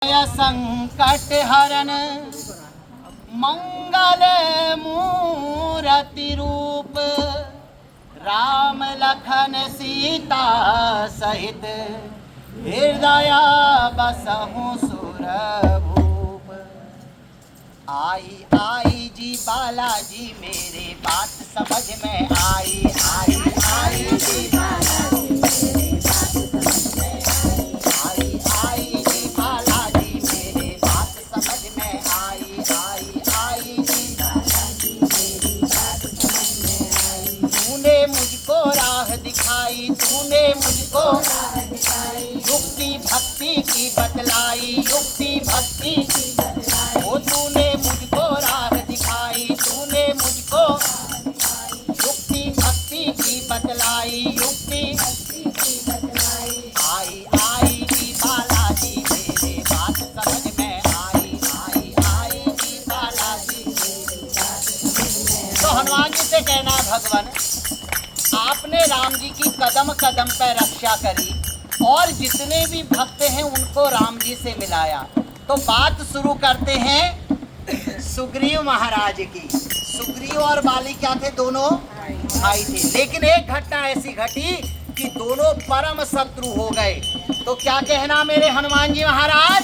संकट हरन मंगल मूर्ति रूप, राम लखन सीता सहित हृदय बसहु सुरभूप। आई आई जी बालाजी मेरे बात समझ में आई, आई आई जी बालाजी मेरे बात समझ में आई, आई जी बालाजी मेरे बात समझ में आई, आई आई जी बालाजी मेरी बात समझ में आई। तूने मुझको राह दिखाई, तूने मुझको राह दिखाई, युक्ति भक्ति की बतलाई, युक्ति भक्ति की बतलाई। ओ तूने मुझको राह दिखाई, तूने मुझको युक्ति भक्ति की बतलाई, युक्ति भक्ति की बतलाई। आई आई जी बालाजी मेरे बात समझ में आई, आई आई जी बालाजी मेरी बात समझ में। तो हनुमान जी से कहना भगवान, आपने राम जी की कदम कदम पर रक्षा करी और जितने भी भक्त हैं उनको राम जी से मिलाया। तो बात शुरू करते हैं सुग्रीव महाराज की। सुग्रीव और बाली क्या थे? दोनों भाई थे, लेकिन एक घटना ऐसी घटी कि दोनों परम शत्रु हो गए। तो क्या कहना मेरे हनुमान जी महाराज?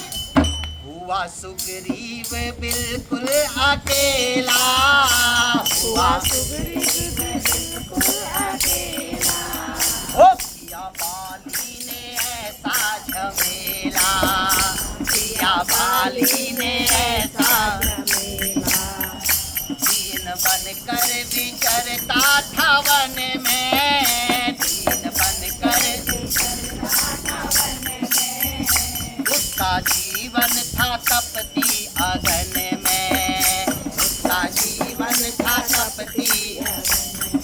हुआ सुग्रीव बिल्कुल अकेला, हुआ सुग्रीव बिल्कुल अकेला, हो किया बाली ने ऐसा झमेला, किया बाली ने ऐसा झमेला। दीन बन कर विचरता था वन में, दीन बन कर विचरता था वन में। उसका जीवन था तपती अगन में, उसका जीवन था तपती अगन में।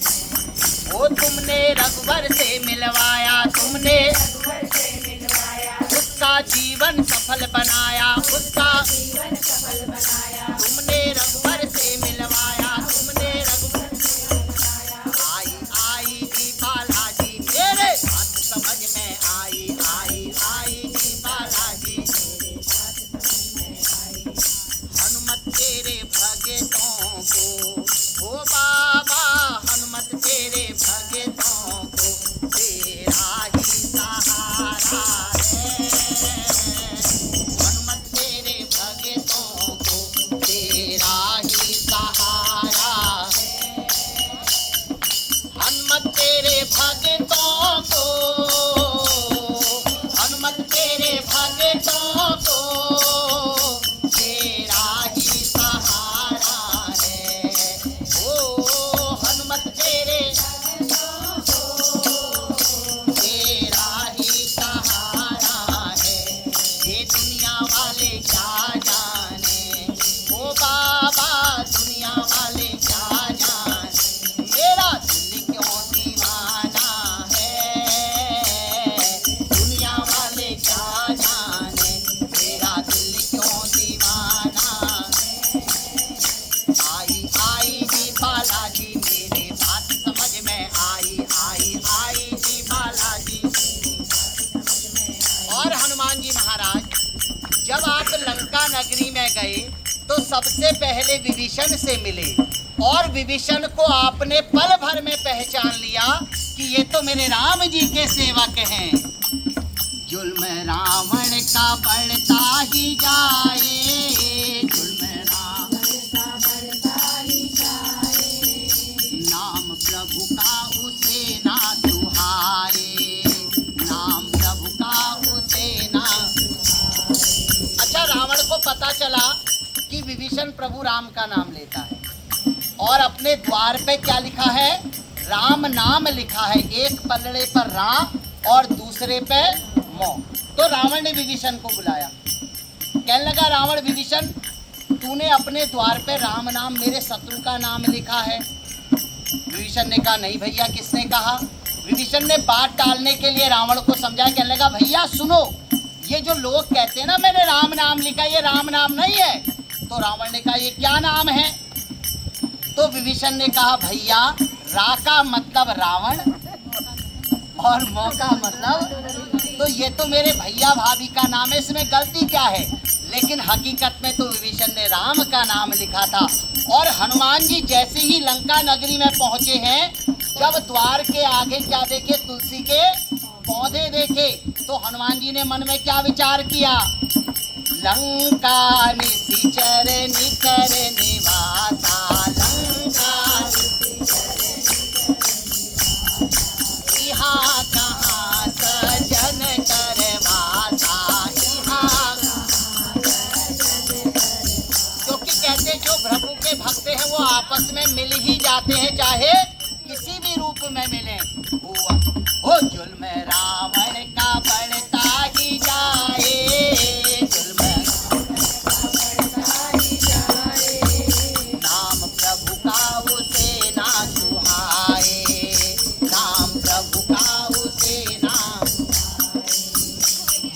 वो तुमने रघुवर से मिलवाया, तुमने रघुवर से मिलवाया, उसका जीवन सफल बनाया, उसका जीवन सफल बनाया। तुमने रघुवर से मिलवाया, तुमने रघुवर से मिलवाया। आई आई जी बालाजी मेरे बात समझ में आई, आई आई जी बालाजी मेरे बात समझ में आई। हनुमत तेरे भगतों को, ओ बाबा हनुमत तेरे भगतों को तेरा ही सहारा है। हनुमत तेरे भगतों को तेरा ही सहारा है। हनुमत तेरे भगतों को, हनुमत तेरे भगतों को तेरा ही सहारा है। ओ हनुमत तेरे भगतों को तेरा ही सहारा है। ये दुनिया वाले क्या जाने, ओ बाबा दुनिया वाले क्या जाने, मेरा दिल क्यों दीवाना है। दुनिया वाले क्या जाने, मेरा दिल क्यों दीवाना है। आई आई जी बालाजी मेरे बात समझ में आई, आई आई जी बालाजी। और हनुमान जी महाराज जब आप लंका नगरी में गए तो सबसे पहले विभीषण से मिले और विभीषण को आपने पल भर में पहचान लिया कि ये तो मेरे राम जी के सेवक हैं। जुल्म रावण का बढ़ता ही जाए, जुल्म रावण का बढ़ता ही जाए, नाम प्रभु का उसे ना सुहाए, नाम प्रभु का उसे ना। अच्छा, रावण को पता चला कि विभीषण प्रभु राम का नाम लेता है और अपने द्वार पे क्या लिखा है? राम नाम लिखा है, एक पलड़े पर राम और दूसरे पे मो। तो रावण ने विभीषण को बुलाया, कहने लगा रावण विभीषण तूने अपने द्वार पे राम नाम मेरे शत्रु का नाम लिखा है। विभीषण ने कहा नहीं भैया, किसने कहा? विभीषण ने बात टालने के लिए रावण को समझाया, कहने लगा भैया सुनो, ये जो लोग कहते हैं ना मैंने राम नाम लिखा, ये राम नाम नहीं है। तो रावण ने कहा ये क्या नाम है? तो विभीषण ने कहा भैया रा का मतलब रावण और मौ का मतलब तो ये तो मेरे भैया भाभी का नाम है, इसमें गलती क्या है? लेकिन हकीकत में तो विभीषण ने राम का नाम लिखा था। और हनुमान जी जैसे ही लंका नगरी में पहुंचे हैं, जब द्वार के आगे क्या देखे? तुलसी के पौधे देखे। तो हनुमान जी ने मन में क्या विचार किया? लंका निशिचर निकर निवासा, लंका यहाँ कहाँ सजन करवासा, यहाँ। क्योंकि कहते जो प्रभु के भक्त हैं वो आपस में मिल ही जाते हैं, चाहे किसी भी रूप में मिले। वो जुल्म रावण का बढ़ता ही जाए, जुल्म नाम प्रभु का उसे ना सुहाए, नाम प्रभु का उसे ना।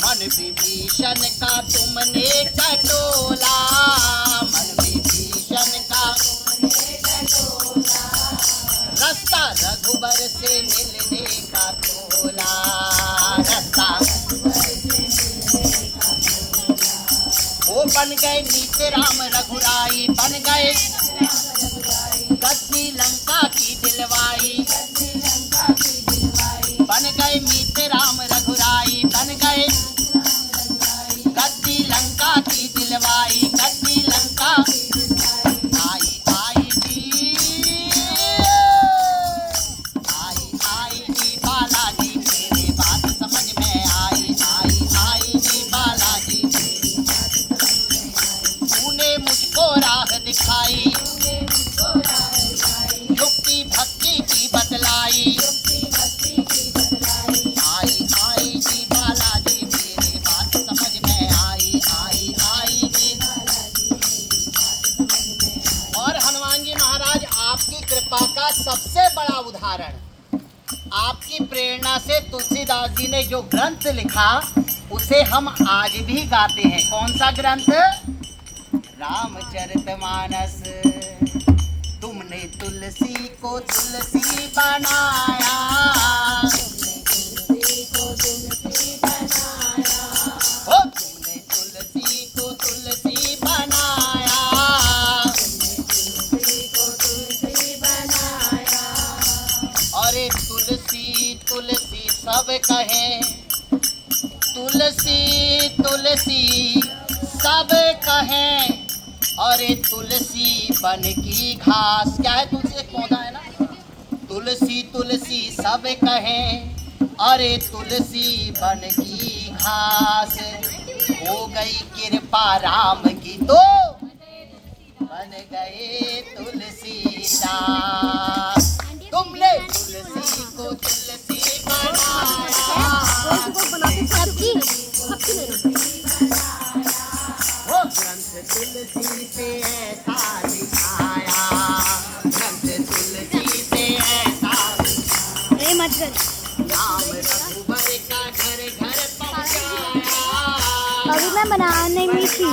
मन विभीषण का तुमने टटोला, मन विभीषण का रास्ता रघुबर से मिलने का तोला, रास्ता वो बन गए नीत राम रघुराई, बन गए गद्दी लंका की दिलवाई, बन गए मीत राम रघुराई, बन गए गद्दी लंका की दिलवाई, गद्दी लंका। आई आई जी, आई जी बालाजी, मेरी बात समझ में आई, आई जी बालाजी। तूने मुझको राह दिखाई, युक्ति भक्ति की बतलाई, आई जी बालाजी, मेरी बात समझ में आई, आई जी। और हनुमान जी महाराज आपकी कृपा का सबसे बड़ा उदाहरण, आपकी प्रेरणा से तुलसीदास जी ने जो ग्रंथ लिखा उसे हम आज भी गाते हैं। कौन सा ग्रंथ? रामचरितमानस। तुमने तुलसी को तुलसी बनाया, ओ तुमने तुलसी को तुलसी बनाया, अरे तुलसी तुलसी सब कहें, तुलसी तुलसी सब कहें, अरे तुलसी बन की घास। क्या है? तुलसी एक पौधा है ना। तुलसी तुलसी सब कहें, अरे तुलसी बन की घास। हो गई कृपा राम की तो बन गए तुलसीदास। तुमने तुलसी को तुलसी बनाया, वो ग्रंथ तुलसी से ऐसा लिखाया, ग्रंथ तुलसी से ऐसा नाम रघुबर का घर घर पहुंचाया। अभी मैं बनाने में थी।